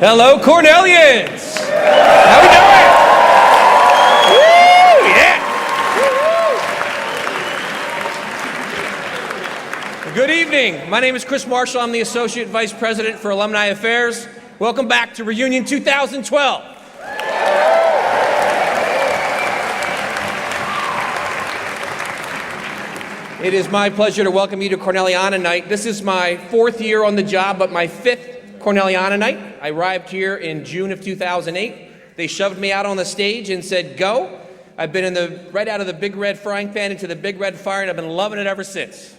Hello, Cornellians! How we doing? Woo, yeah! Good evening. My name is Chris Marshall. I'm the Associate Vice President for Alumni Affairs. Welcome back to Reunion 2012. It is my pleasure to welcome you to Cornelliana Night. This is my 4th year on the job, but my 5th Cornelliana Night. I arrived here in June of 2008. They shoved me out on the stage and said, go. I've been right out of the big red frying pan into the big red fire, and I've been loving it ever since.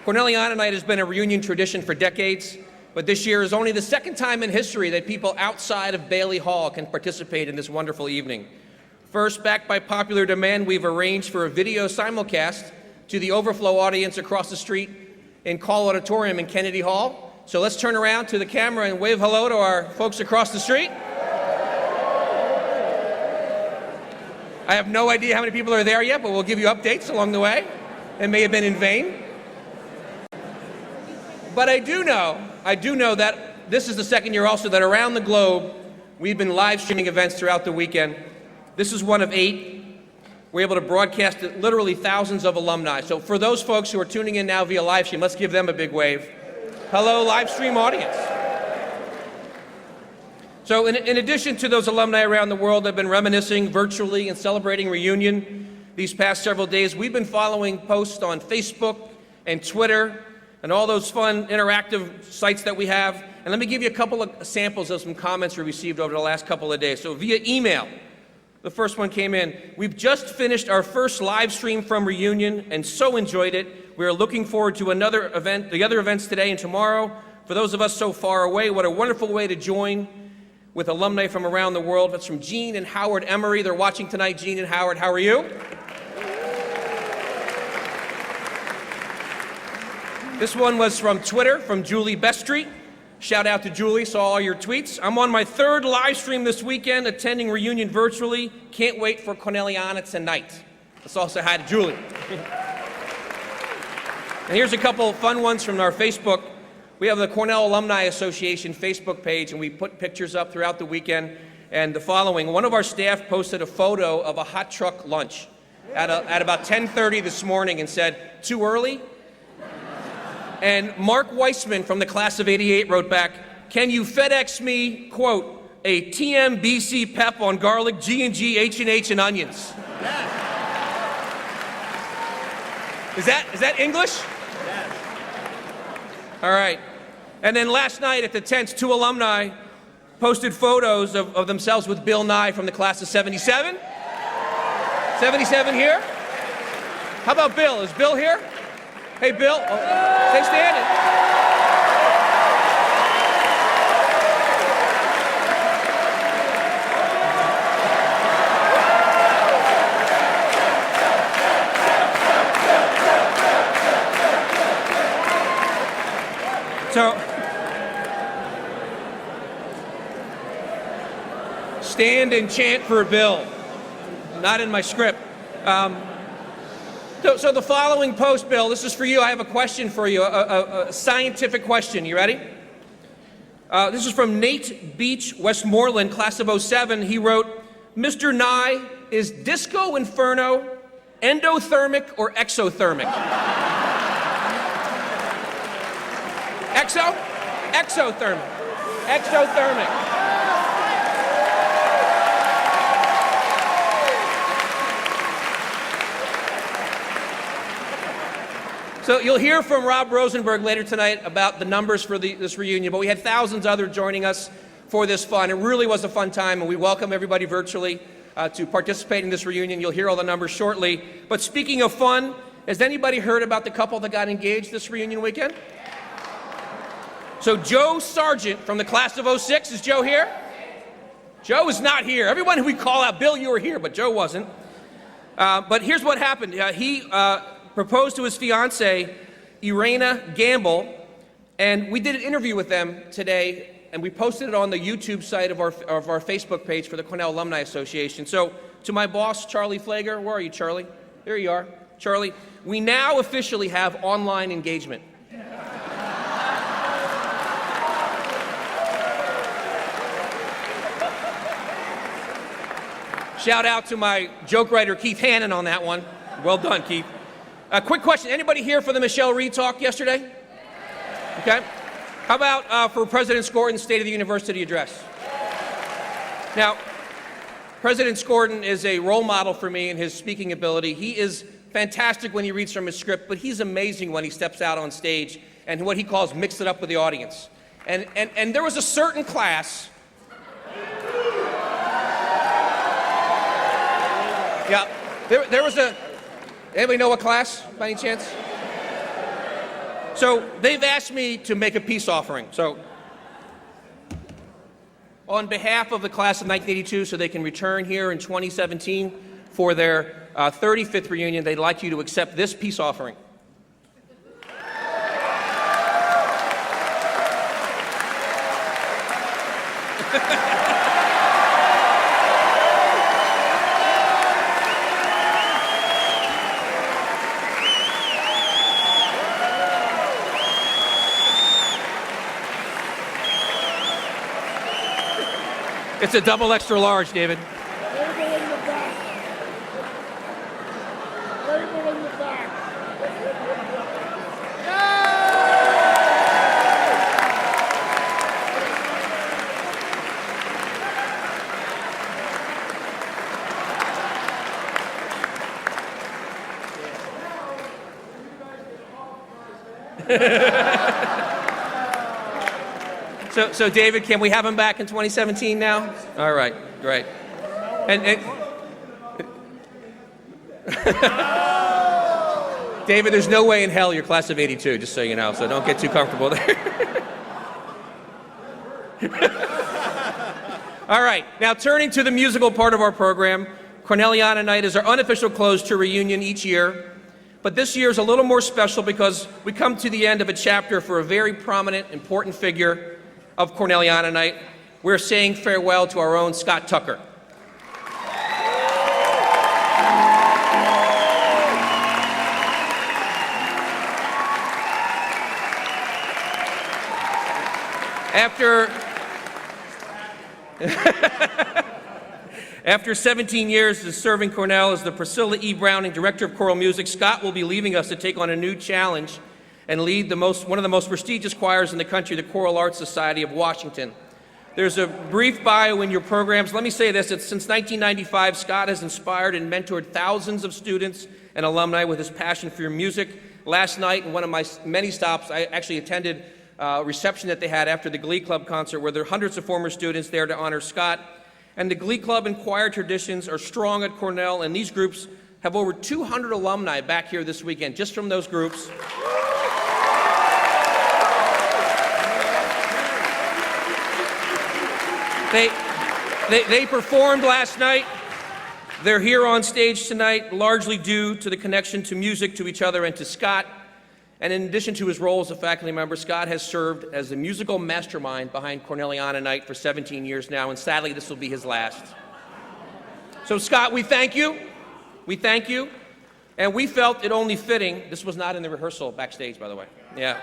Cornelliana Night has been a reunion tradition for decades, but this year is only the 2nd time in history that people outside of Bailey Hall can participate in this wonderful evening. First, backed by popular demand, we've arranged for a video simulcast to the overflow audience across the street in Call Auditorium in Kennedy Hall. So let's turn around to the camera and wave hello to our folks across the street. I have no idea how many people are there yet, but we'll give you updates along the way. It may have been in vain. But I do know that this is the 2nd year also that around the globe, we've been live streaming events throughout the weekend. This is one of 8. We're able to broadcast to literally thousands of alumni. So for those folks who are tuning in now via live stream, let's give them a big wave. Hello, live stream audience. So in addition to those alumni around the world that have been reminiscing virtually and celebrating reunion these past several days, we've been following posts on Facebook and Twitter and all those fun interactive sites that we have. And let me give you a couple of samples of some comments we received over the last couple of days. So via email, the first one came in. We've just finished our first live stream from Reunion and so enjoyed it. We are looking forward to the other events today and tomorrow. For those of us so far away, what a wonderful way to join with alumni from around the world. That's from Jean and Howard Emery. They're watching tonight. Jean and Howard, how are you? This one was from Twitter, from Julie Bestreet. Shout out to Julie, saw all your tweets. I'm on my 3rd live stream this weekend, attending Reunion virtually. Can't wait for Cornelliana tonight. Let's also hi to Julie. And here's a couple fun ones from our Facebook. We have the Cornell Alumni Association Facebook page, and we put pictures up throughout the weekend. And the following, one of our staff posted a photo of a hot truck lunch at about 10:30 this morning and said, too early? And Mark Weissman from the class of '88 wrote back, can you FedEx me, quote, a TMBC pep on garlic, G&G, H&H, and onions? Yes. Is that English? Yes. All right. And then last night at the tents, 2 alumni posted photos of themselves with Bill Nye from the class of '77. 77 here? How about Bill? Is Bill here? Hey, Bill, stay standing. So, stand and chant for Bill. Not in my script. So the following post, Bill, this is for you. I have a question for you, a scientific question. You ready? This is from Nate Beach, Westmoreland, class of '07. He wrote, Mr. Nye, is Disco Inferno endothermic or exothermic? Exothermic. Exothermic. So you'll hear from Rob Rosenberg later tonight about the numbers for this reunion, but we had thousands others joining us for this fun. It really was a fun time, and we welcome everybody virtually to participate in this reunion. You'll hear all the numbers shortly. But speaking of fun, has anybody heard about the couple that got engaged this reunion weekend? So Joe Sargent from the class of '06, is Joe here? Joe is not here. Everyone who we call out, Bill, you were here, but Joe wasn't. But here's what happened. He proposed to his fiancée, Irena Gamble, and we did an interview with them today, and we posted it on the YouTube site of our Facebook page for the Cornell Alumni Association. So to my boss, Charlie Flager, where are you, Charlie? There you are. Charlie, we now officially have online engagement. Shout out to my joke writer, Keith Hannon, on that one. Well done, Keith. Quick question. Anybody here for the Michelle Reed talk yesterday? Okay. How about for President Skorton's State of the University address? Now, President Skorton is a role model for me in his speaking ability. He is fantastic when he reads from his script, but he's amazing when he steps out on stage and what he calls mix it up with the audience. And there was a certain class. Yeah, there was a, anybody know what class by any chance? So they've asked me to make a peace offering. So on behalf of the class of 1982, so they can return here in 2017 for their 35th reunion, they'd like you to accept this peace offering. It's a double extra large, David. Label in the back. Label in the back. So David, can we have him back in 2017 now? All right, great. And David, there's no way in hell you're class of 82, just so you know, so don't get too comfortable there. All right, now turning to the musical part of our program, Cornelliana Night is our unofficial close to a reunion each year. But this year is a little more special because we come to the end of a chapter for a very prominent, important figure of Cornelliana Night. We're saying farewell to our own Scott Tucker. After 17 years of serving Cornell as the Priscilla E. Browning Director of Choral Music, Scott will be leaving us to take on a new challenge and lead one of the most prestigious choirs in the country, the Choral Arts Society of Washington. There's a brief bio in your programs. Let me say this, since 1995, Scott has inspired and mentored thousands of students and alumni with his passion for music. Last night, in one of my many stops, I actually attended a reception that they had after the Glee Club concert where there are hundreds of former students there to honor Scott. And the Glee Club and choir traditions are strong at Cornell, and these groups have over 200 alumni back here this weekend, just from those groups. They performed last night. They're here on stage tonight, largely due to the connection to music, to each other, and to Scott. And in addition to his role as a faculty member, Scott has served as the musical mastermind behind Cornelliana Night for 17 years now, and sadly, this will be his last. So Scott, we thank you. We thank you. And we felt it only fitting, this was not in the rehearsal backstage, by the way. Yeah.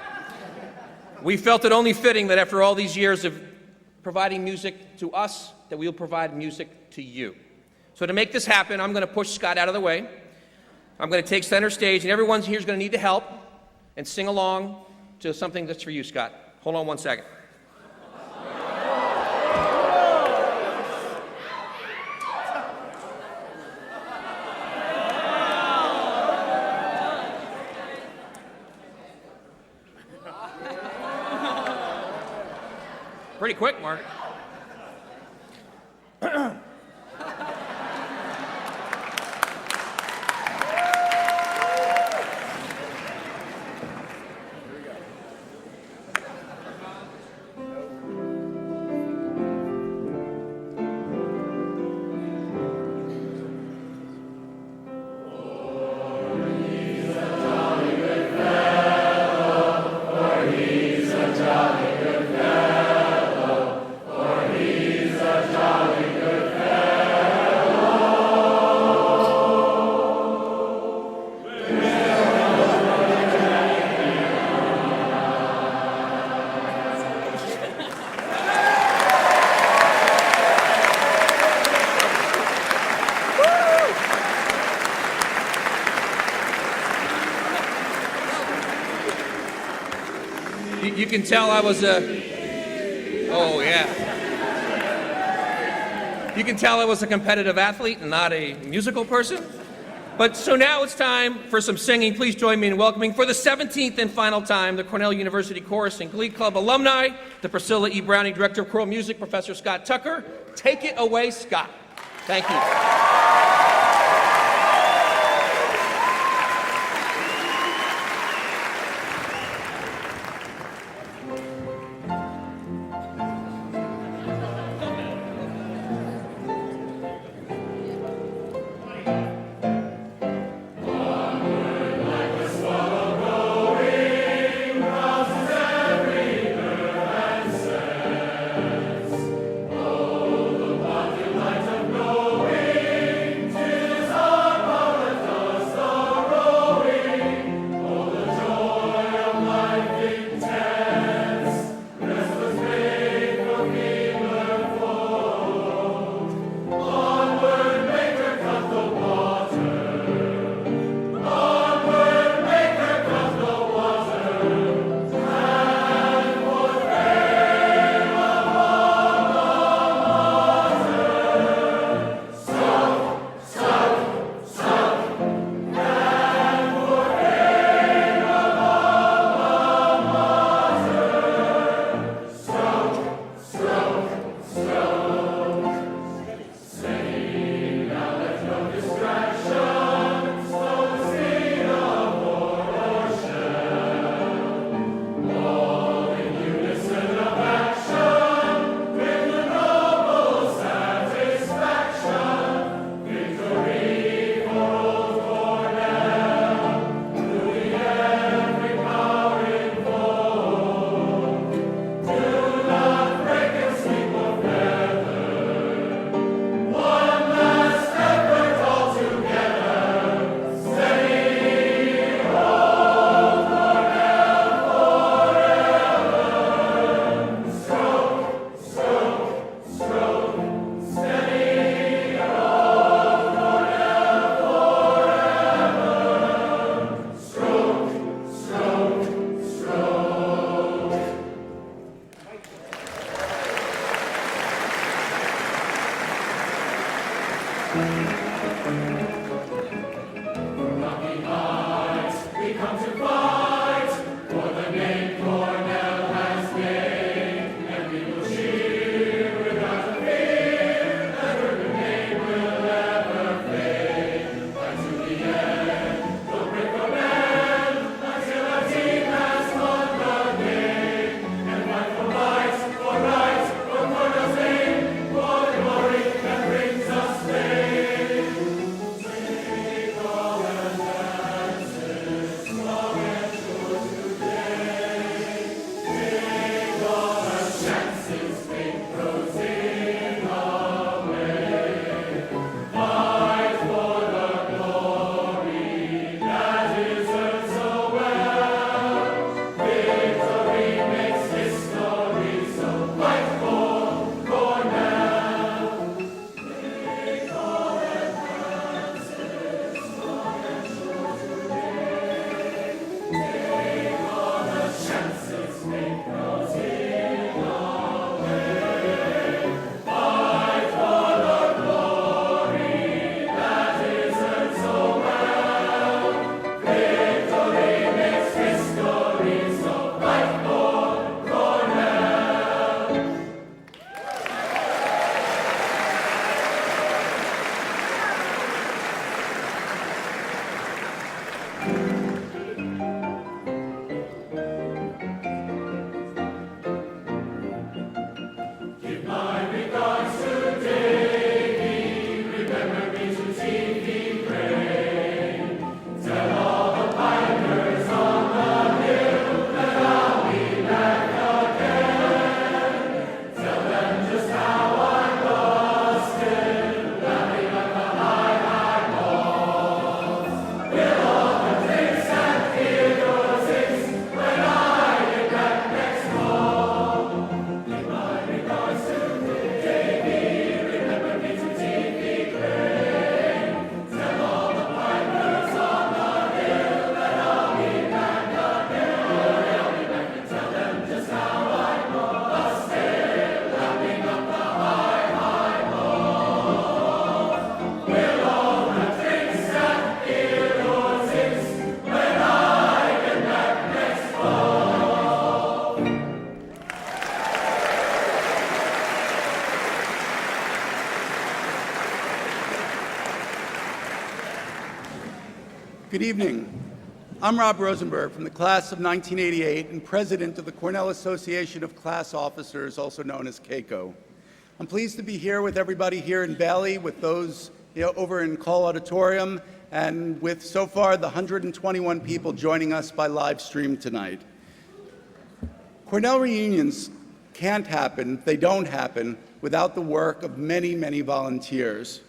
We felt it only fitting that after all these years of providing music to us, that we'll provide music to you. So to make this happen, I'm going to push Scott out of the way. I'm going to take center stage, and everyone here is going to need to help and sing along to something that's for you, Scott. Hold on one second. Pretty quick, Mark. Jolly good You can tell I was oh yeah. You can tell I was a competitive athlete and not a musical person. But so now it's time for some singing. Please join me in welcoming for the 17th and final time the Cornell University Chorus and Glee Club alumni, the Priscilla E. Browning Director of Choral Music, Professor Scott Tucker. Take it away, Scott. Thank you. We come to fight for the name Cornell has gained, and we will cheer without a fear that her name will never fade. And to the end, we'll break the band until our team has won the game, and fight for right, for Cornell's name, for the glory that brings us fame. Good evening. I'm Rob Rosenberg from the class of 1988 and president of the Cornell Association of Class Officers, also known as CACO. I'm pleased to be here with everybody here in Bailey, with those over in Call Auditorium, and with so far the 121 people joining us by live stream tonight. Cornell reunions can't happen, they don't happen, without the work of many, many volunteers.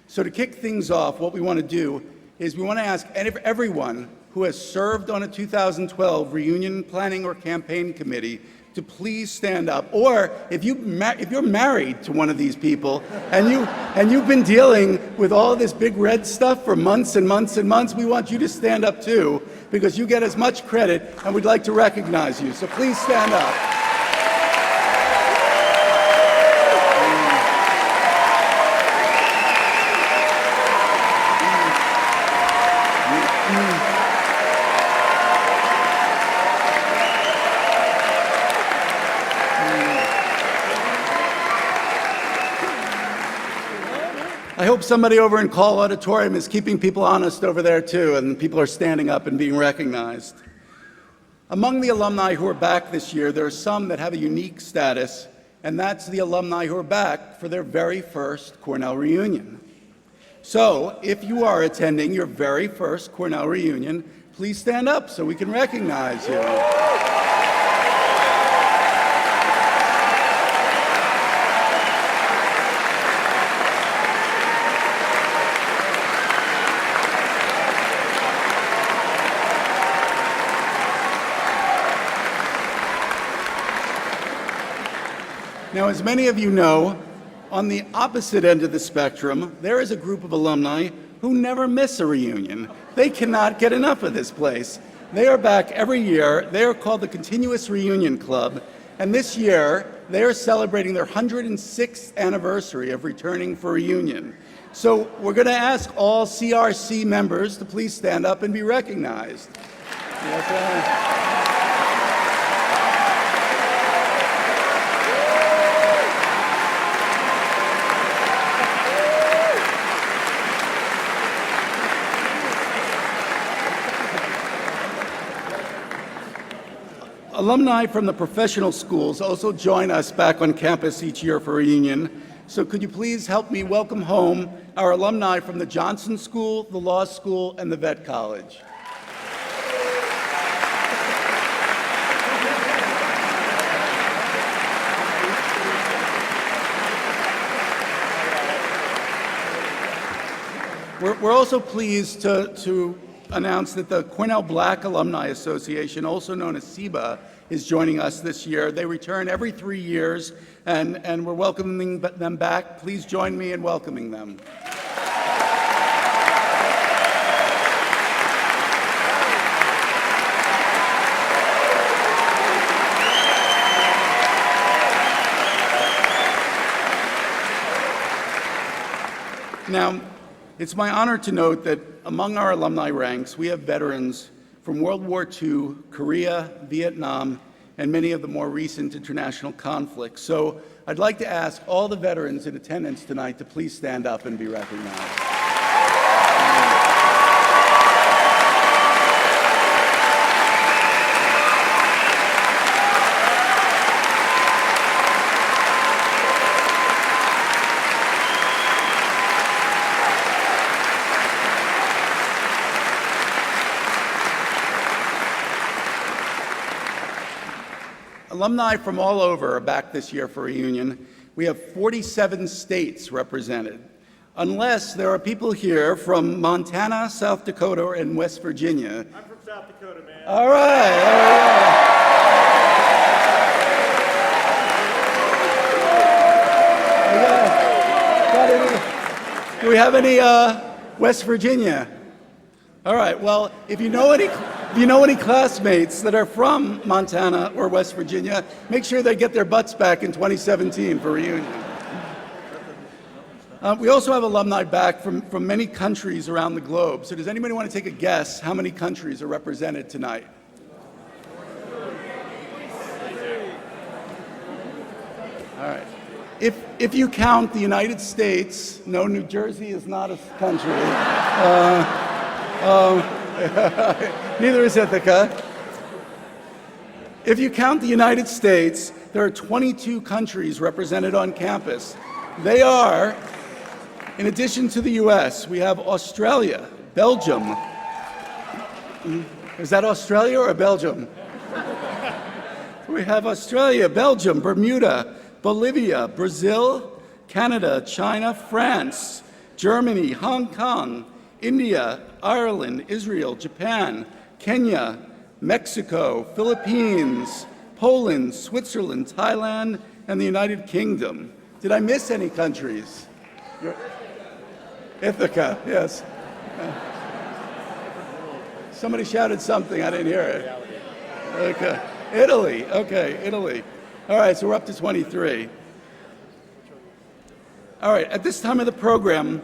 So to kick things off, what we want to do is we want to ask everyone who has served on a 2012 reunion planning or campaign committee to please stand up. Or if you're married to one of these people and you've been dealing with all this big red stuff for months and months and months, we want you to stand up too, because you get as much credit and we'd like to recognize you. So please stand up. I hope somebody over in Call Auditorium is keeping people honest over there too, and people are standing up and being recognized. Among the alumni who are back this year, there are some that have a unique status, and that's the alumni who are back for their very first Cornell reunion. So, if you are attending your very first Cornell reunion, please stand up so we can recognize you. Now, as many of you know, on the opposite end of the spectrum, there is a group of alumni who never miss a reunion. They cannot get enough of this place. They are back every year. They are called the Continuous Reunion Club, and this year, they are celebrating their 106th anniversary of returning for reunion. So we're going to ask all CRC members to please stand up and be recognized. Yes, Alumni from the professional schools also join us back on campus each year for reunion. So could you please help me welcome home our alumni from the Johnson School, the Law School, and the Vet College. We're also pleased to announce that the Cornell Black Alumni Association, also known as CBA, is joining us this year. They return every 3 years, and we're welcoming them back. Please join me in welcoming them. Now, it's my honor to note that among our alumni ranks, we have veterans from World War II, Korea, Vietnam, and many of the more recent international conflicts. So I'd like to ask all the veterans in attendance tonight to please stand up and be recognized. Alumni from all over are back this year for reunion. We have 47 states represented, unless there are people here from Montana, South Dakota, and West Virginia. I'm from South Dakota, man. All right. Do we have any West Virginia? All right. Well, if you know any classmates that are from Montana or West Virginia, make sure they get their butts back in 2017 for reunion. We also have alumni back from many countries around the globe. So does anybody want to take a guess how many countries are represented tonight? All right. If you count the United States, no, New Jersey is not a country. Neither is Ithaca. If you count the United States, there are 22 countries represented on campus. They are, in addition to the US, we have Australia, Belgium. Is that Australia or Belgium? We have Australia, Belgium, Bermuda, Bolivia, Brazil, Canada, China, France, Germany, Hong Kong, India, Ireland, Israel, Japan, Kenya, Mexico, Philippines, Poland, Switzerland, Thailand, and the United Kingdom. Did I miss any countries? Ithaca, yes. Somebody shouted something, I didn't hear it. Okay. Italy, okay, Italy. All right, so we're up to 23. All right, at this time of the program,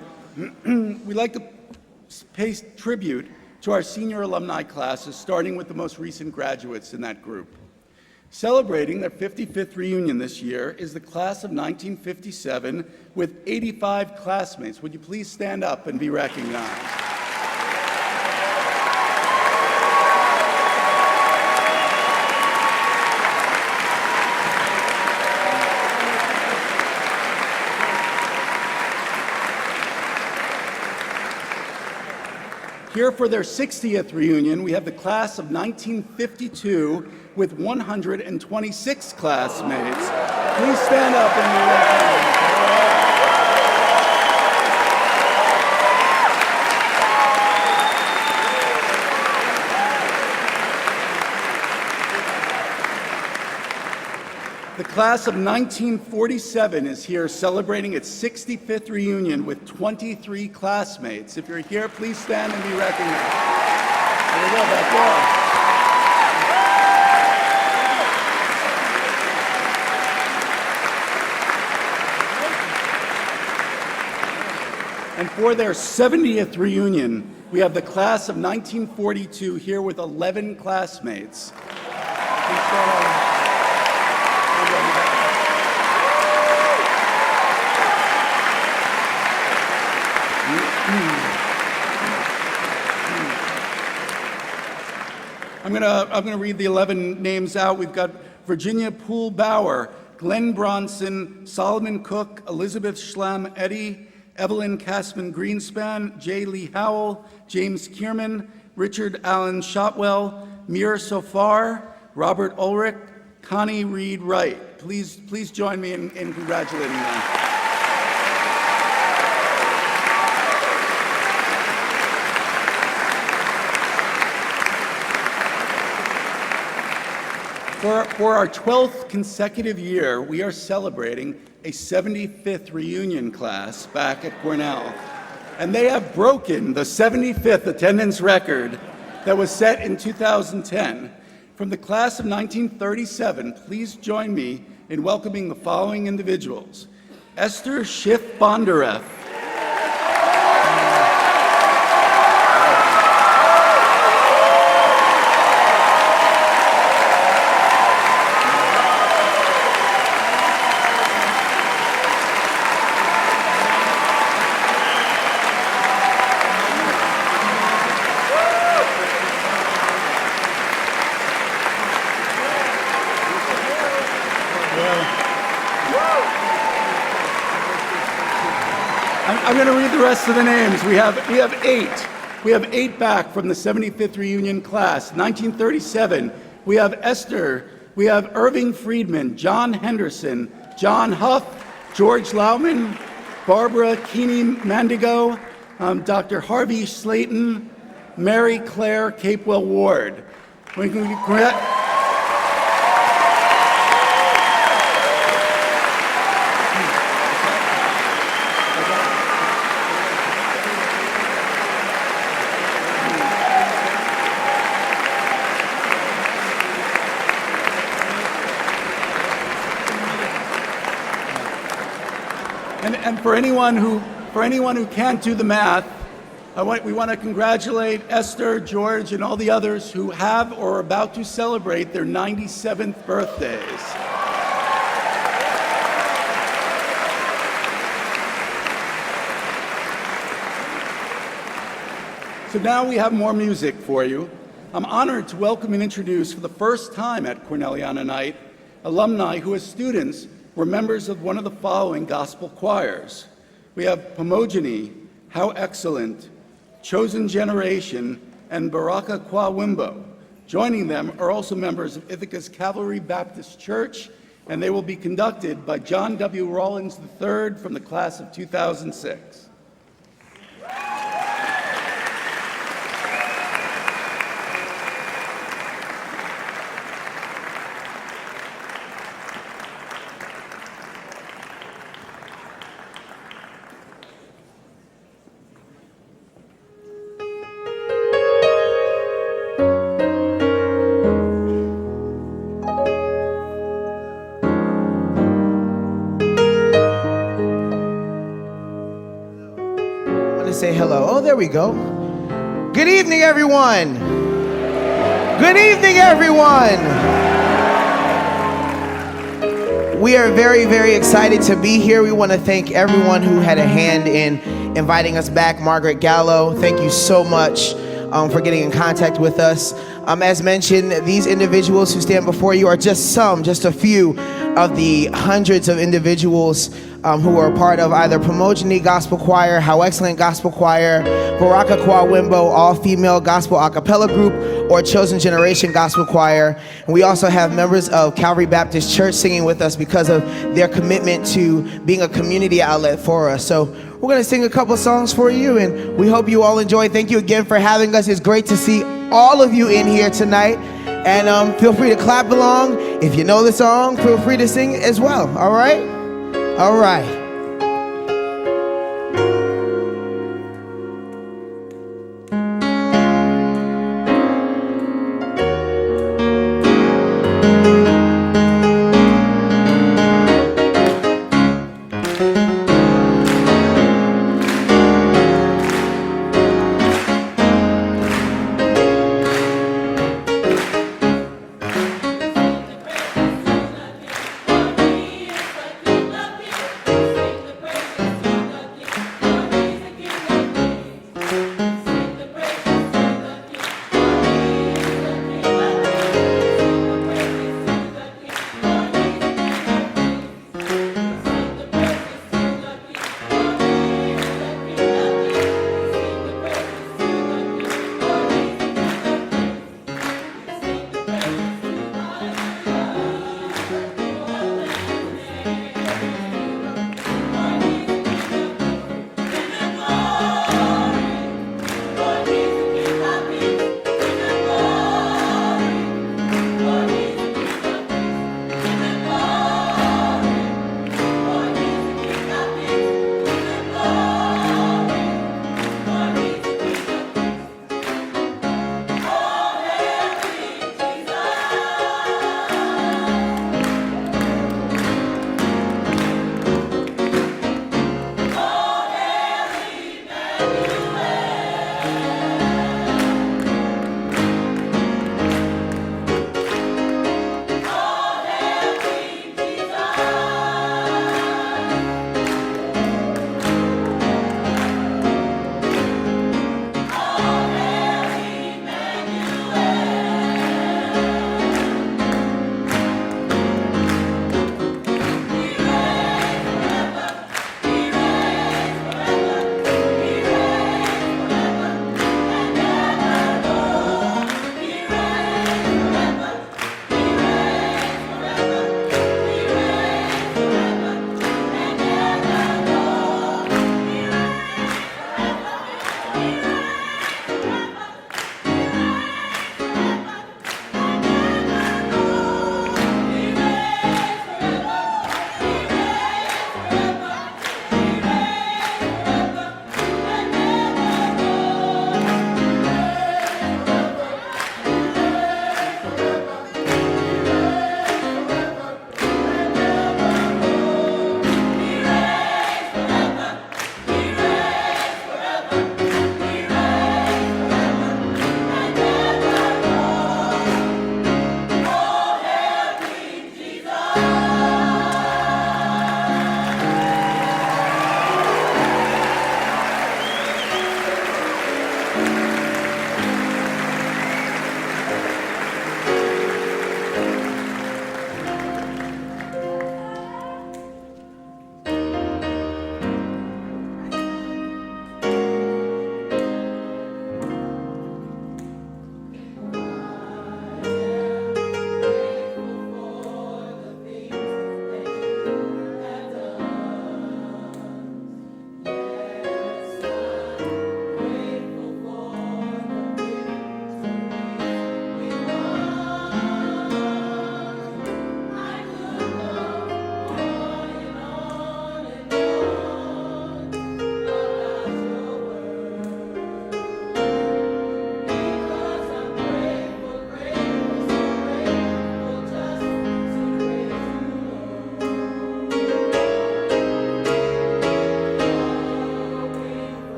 we'd like to pay tribute to our senior alumni classes, starting with the most recent graduates in that group. Celebrating their 55th reunion this year is the class of 1957 with 85 classmates. Would you please stand up and be recognized? Here for their 60th reunion, we have the class of 1952 with 126 classmates. Please stand up and be recognized. The class of 1947 is here celebrating its 65th reunion with 23 classmates. If you're here, please stand and be recognized. There we go, back there. And for their 70th reunion, we have the class of 1942 here with 11 classmates. Please stand up. I'm gonna read the 11 names out. We've got Virginia Poole Bauer, Glenn Bronson, Solomon Cook, Elizabeth Schlam Eddy, Evelyn Casman Greenspan, J. Lee Howell, James Kierman, Richard Allen Shotwell, Mir Sofar, Robert Ulrich, Connie Reed Wright. Please join me in congratulating them. For our 12th consecutive year, we are celebrating a 75th reunion class back at Cornell. And they have broken the 75th attendance record that was set in 2010. From the class of 1937, please join me in welcoming the following individuals. Esther Schiff Bondareff. I'm going to read the rest of the names. We have 8. We have 8 back from the 75th reunion class. 1937, we have Esther, we have Irving Friedman, John Henderson, John Huff, George Lauman, Barbara Keeney Mandigo, Dr. Harvey Slayton, Mary Claire Capewell Ward. And for anyone who can't do the math, we want to congratulate Esther, George, and all the others who have or are about to celebrate their 97th birthdays. So now we have more music for you. I'm honored to welcome and introduce for the first time at Cornelliana Night, alumni who as students were members of one of the following gospel choirs. We have Pomogeny, How Excellent, Chosen Generation, and Baraka Kwa Wimbo. Joining them are also members of Ithaca's Calvary Baptist Church, and they will be conducted by John W. Rawlings III from the class of 2006. Say hello. Oh, there we go. Good evening, everyone. Good evening, everyone. We are very, very excited to be here. We want to thank everyone who had a hand in inviting us back. Margaret Gallo, thank you so much for getting in contact with us. As mentioned, these individuals who stand before you are just a few of the hundreds of individuals who are part of either Pomogeny Gospel Choir, How Excellent Gospel Choir, Baraka Kwa Wimbo, all-female gospel a cappella group, or Chosen Generation Gospel Choir. And we also have members of Calvary Baptist Church singing with us because of their commitment to being a community outlet for us. So we're going to sing a couple songs for you, and we hope you all enjoy. Thank you again for having us. It's great to see all of you in here tonight. And feel free to clap along. If you know the song, feel free to sing as well. All right? All right. Thank you.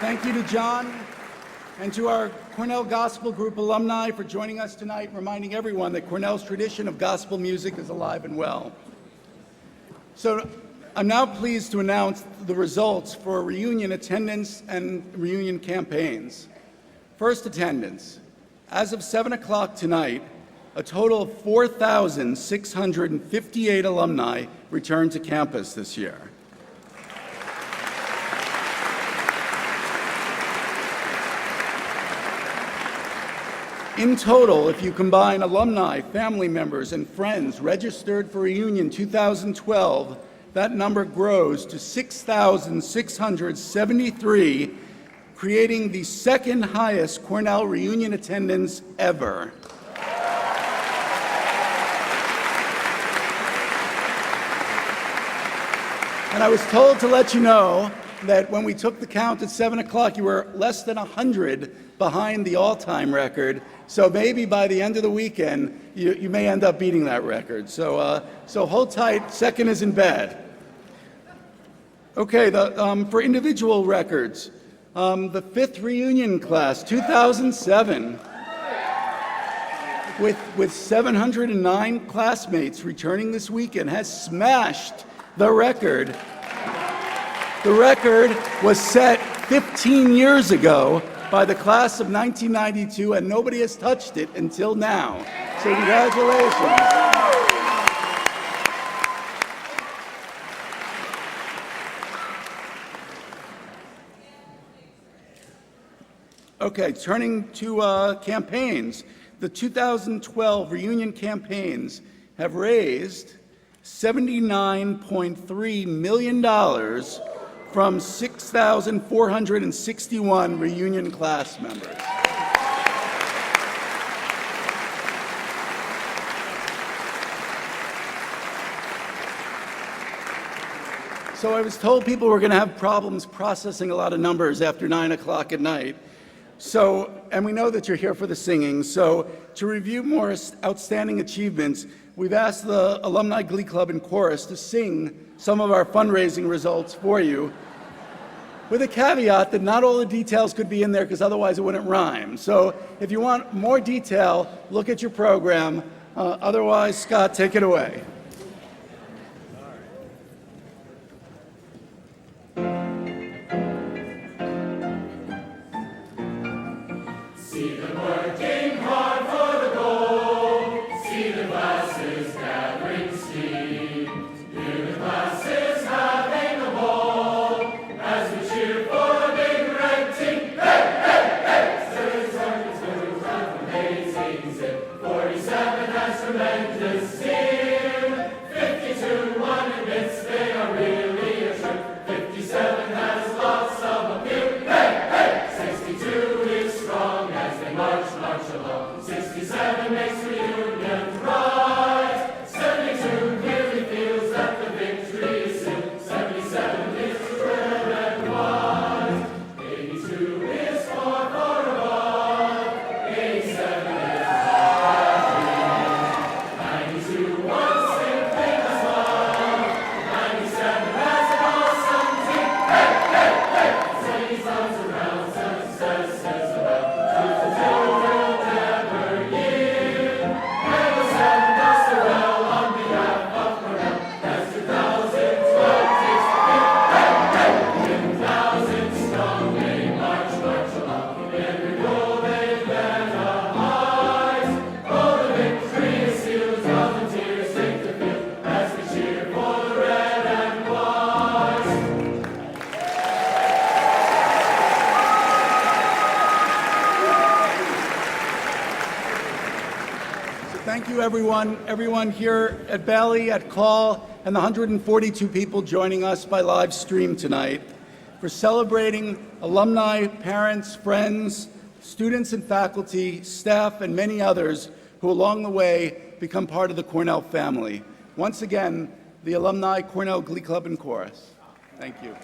Thank you to John and to our Cornell Gospel Group alumni for joining us tonight, reminding everyone that Cornell's tradition of gospel music is alive and well. So I'm now pleased to announce the results for reunion attendance and reunion campaigns. First, attendance. As of 7 o'clock tonight, a total of 4,658 alumni returned to campus this year. In total, if you combine alumni, family members, and friends registered for Reunion 2012, that number grows to 6,673, creating the second highest Cornell reunion attendance ever. And I was told to let you know that when we took the count at 7 o'clock, you were less than 100 behind the all-time record. So maybe by the end of the weekend, you may end up beating that record. So hold tight. Second is in bed. Okay, for individual records, the fifth reunion class, 2007, with 709 classmates returning this weekend, has smashed the record. The record was set 15 years ago by the class of 1992, and nobody has touched it until now. So congratulations. Okay, turning to campaigns. The 2012 reunion campaigns have raised $79.3 million from 6,461 reunion class members. So I was told people were going to have problems processing a lot of numbers after 9 o'clock at night. So, and we know that you're here for the singing, so to review more outstanding achievements, we've asked the Alumni Glee Club and Chorus to sing some of our fundraising results for you, with a caveat that not all the details could be in there because otherwise it wouldn't rhyme. So if you want more detail, look at your program. Otherwise, Scott, take it away. See them working hard for the goal. See the buses gathering steam. Hear the classes having a ball as we cheer for the big red team. Hey, hey, hey! Sturdy sergeants, amazing zip. 47 has tremendous steam. 52 one admits they are really a trip. 57 has lots of appeal. Hey, hey! 62 is strong as they march along. 67 makes reunion rise. 72 clearly feels that the victory is soon. 77 is red and white. 82 is far, far above. 87 is happy. 92 wants simply as love. 97 has an awesome team. Hey, hey, hey! Singing songs around, successes about. Thank you, everyone here at Bailey, at Call, and the 142 people joining us by live stream tonight for celebrating alumni, parents, friends, students and faculty, staff, and many others who along the way become part of the Cornell family. Once again, the Alumni Cornell Glee Club and Chorus. Thank you.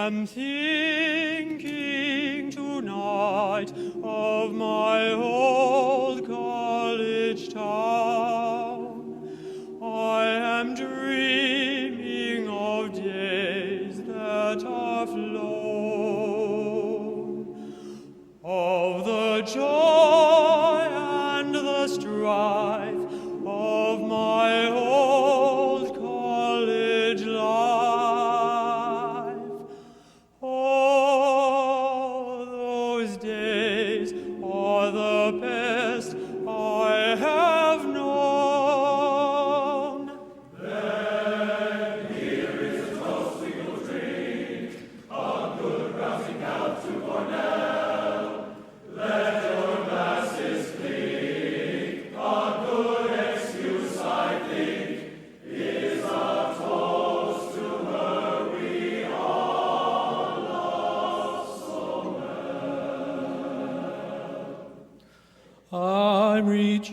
am thinking tonight of my old college town. I am dreaming of days that are flown, of the joy and the strife of my old college life. Oh, those days are the best I have I'm rejoicing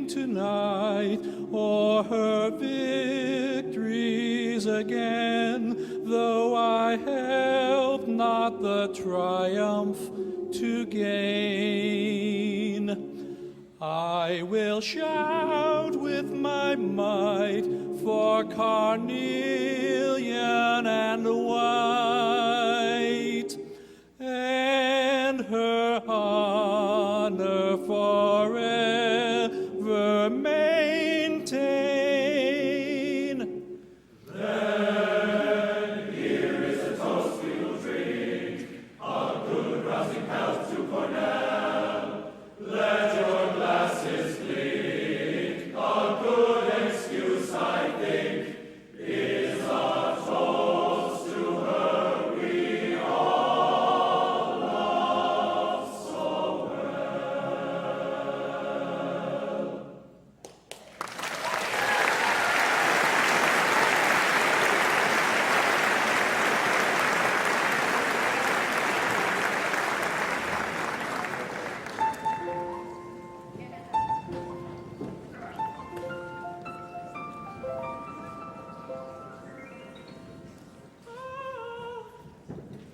tonight o'er her victories again, though I helped not the triumph to gain. I will shout with my might for carnelian and white, and her honor forever maintain. Then here is a toast we will drink, a good rousing health to Cornell. Let your glasses clink, a good excuse, I think, is a toast to her we all love so well.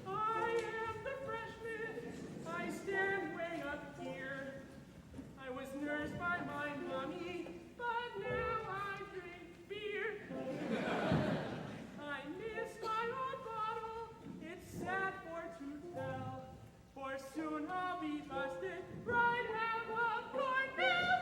I am the freshman. I stand way up here. I was nursed by my mommy, but now I drink beer. I miss my old bottle. It's sad for to tell, for soon I'll be busted right out of Cornell.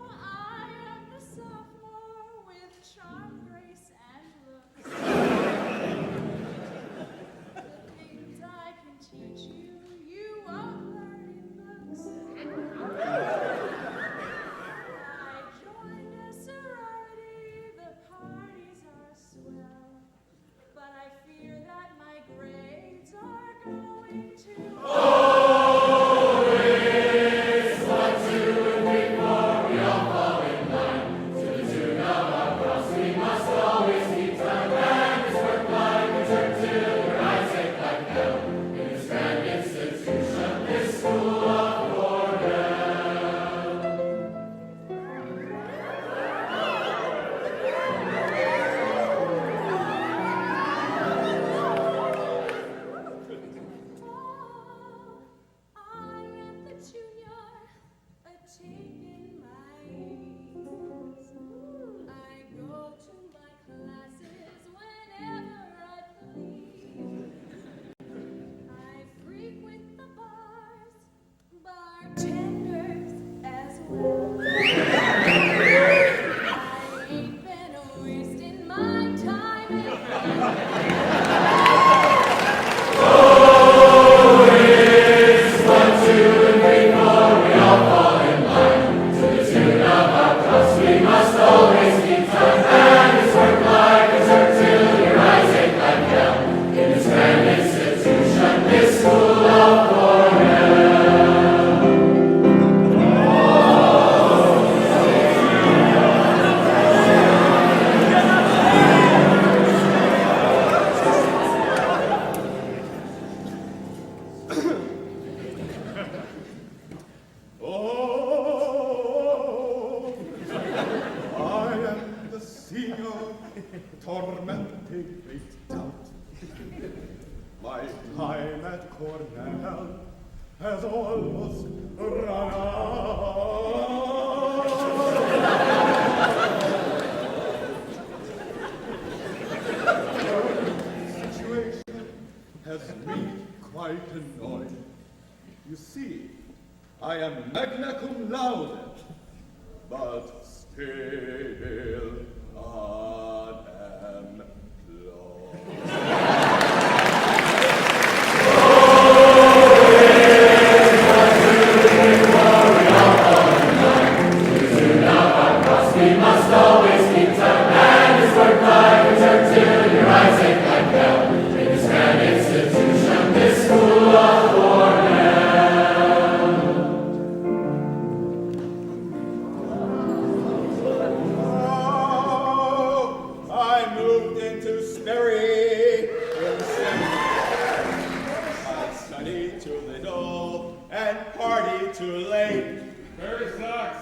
I am the sophomore with charm, grace, and looks. The things I can teach you, you won't learn in books. I joined a sorority, the parties are swell, but I fear that my grades are going to. I am the junior, a tick in my ears. I go to my classes whenever I please. I frequent the bars, bartenders as well. I ain't been wasting my time in Oh, I am the senior, tormenting great doubt. My time at Cornell has almost run out. The situation has me quite annoyed. You see, I am magna cum laude, but still unemployed. Barry sucks.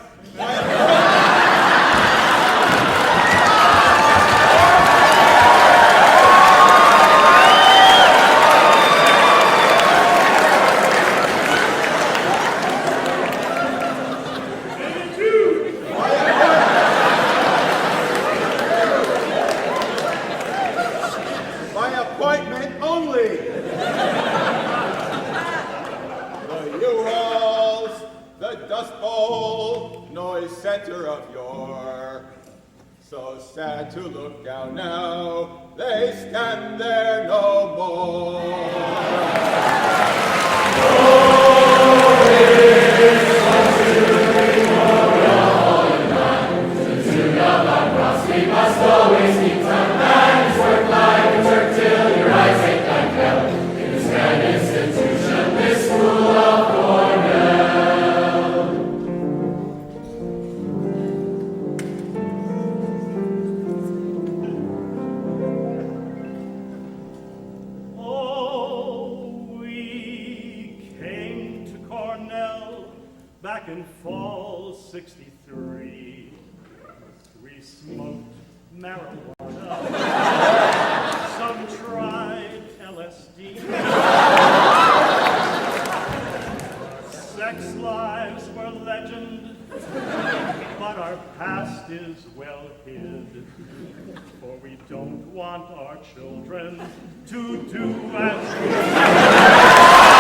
By appointment only. The U-Hauls, the Dust Bowl, noise center of yore. So sad to look down now, they stand there no more. Oh, we came to Cornell back in fall '63. We smoked marijuana. Some tried LSD. Sex lives were legend, but our past is well hid. For we don't want our children to do as we did.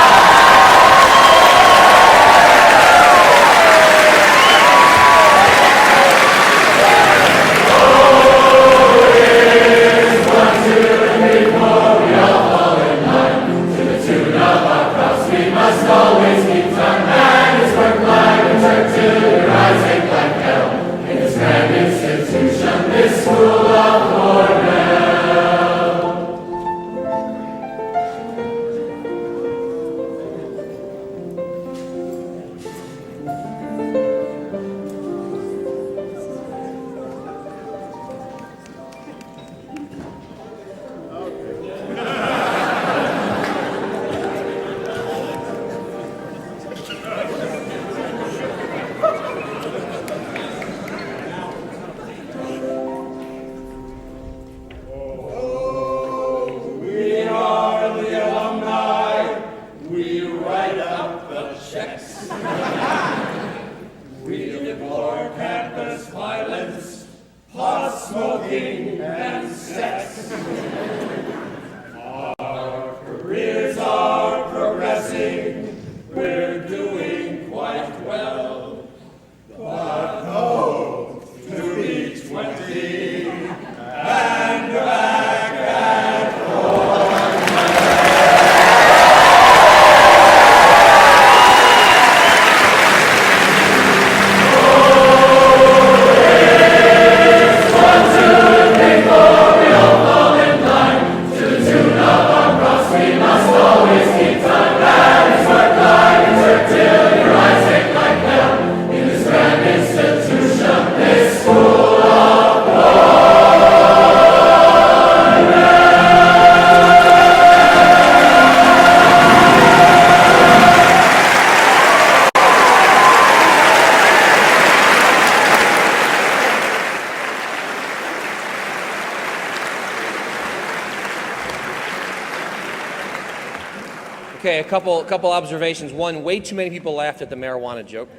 Okay, a couple observations. One, way too many people laughed at the marijuana joke.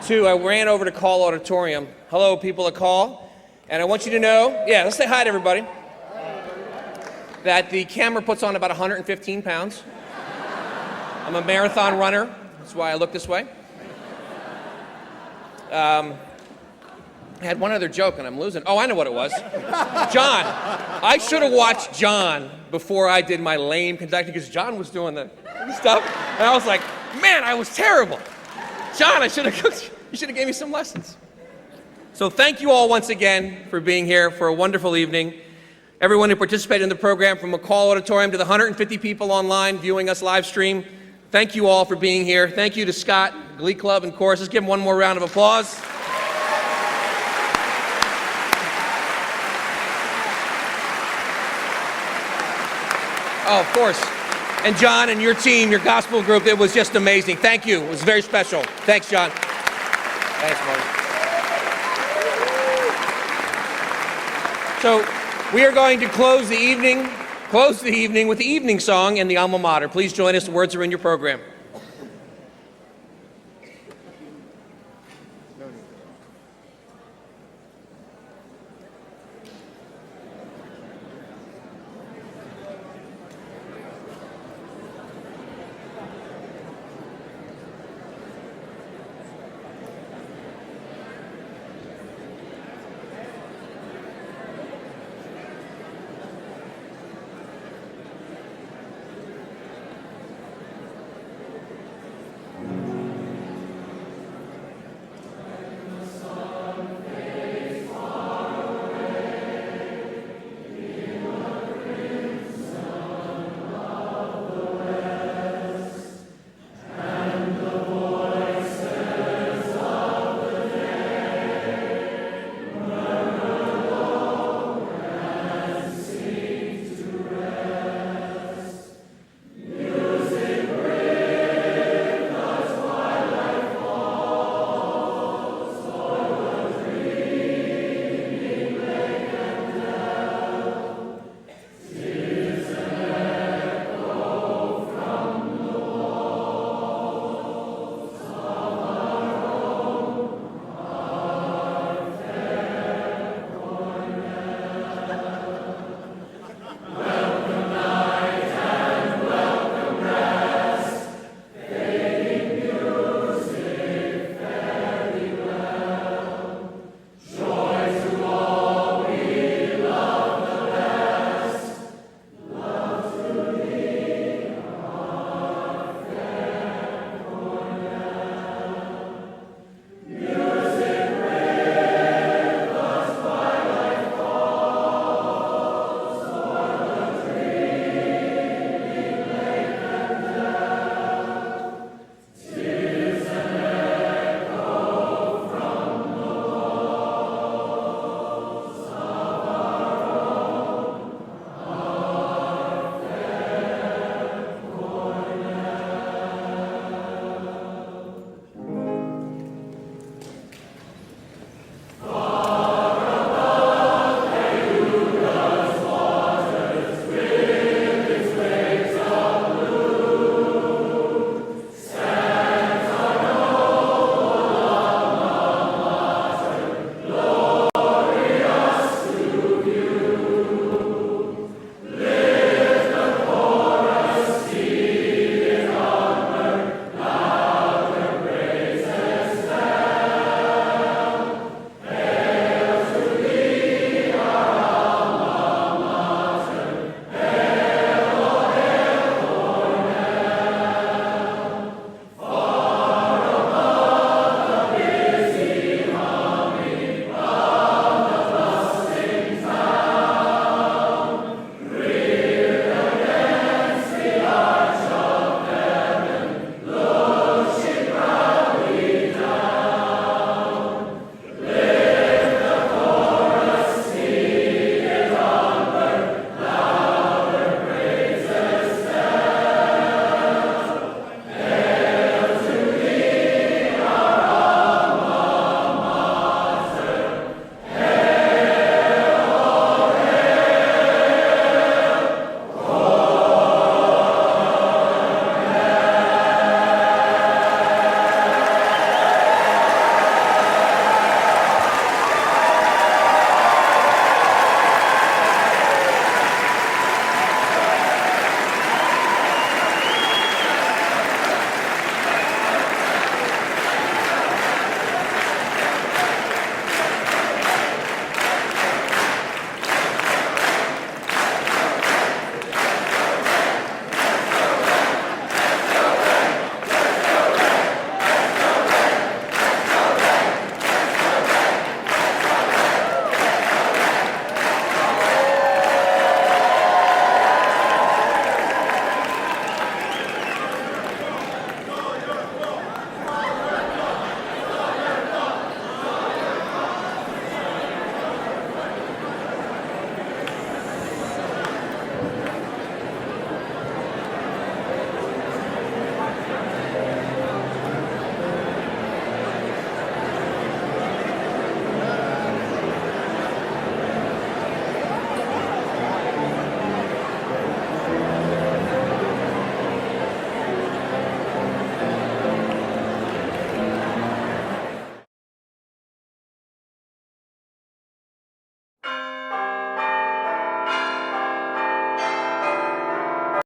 Two, I ran over to Call Auditorium. Hello, people at Call. And I want you to know, yeah, let's say hi to everybody, that the camera puts on about 115 pounds. I'm a marathon runner. That's why I look this way. I had one other joke and I'm losing. Oh, I know what it was. John. I should have watched John before I did my lame conducting because John was doing the stuff. And I was like, man, I was terrible. John, you should have gave me some lessons. So thank you all once again for being here for a wonderful evening. Everyone who participated in the program from McCall Auditorium to the 150 people online viewing us live stream, thank you all for being here. Thank you to Scott, Glee Club, and Chorus. Let's give him one more round of applause. Oh, of course. And John and your team, your gospel group, it was just amazing. Thank you. It was very special. Thanks, John. Thanks, Marty. So we are going to close the evening with the evening song and the alma mater. Please join us. The words are in your program.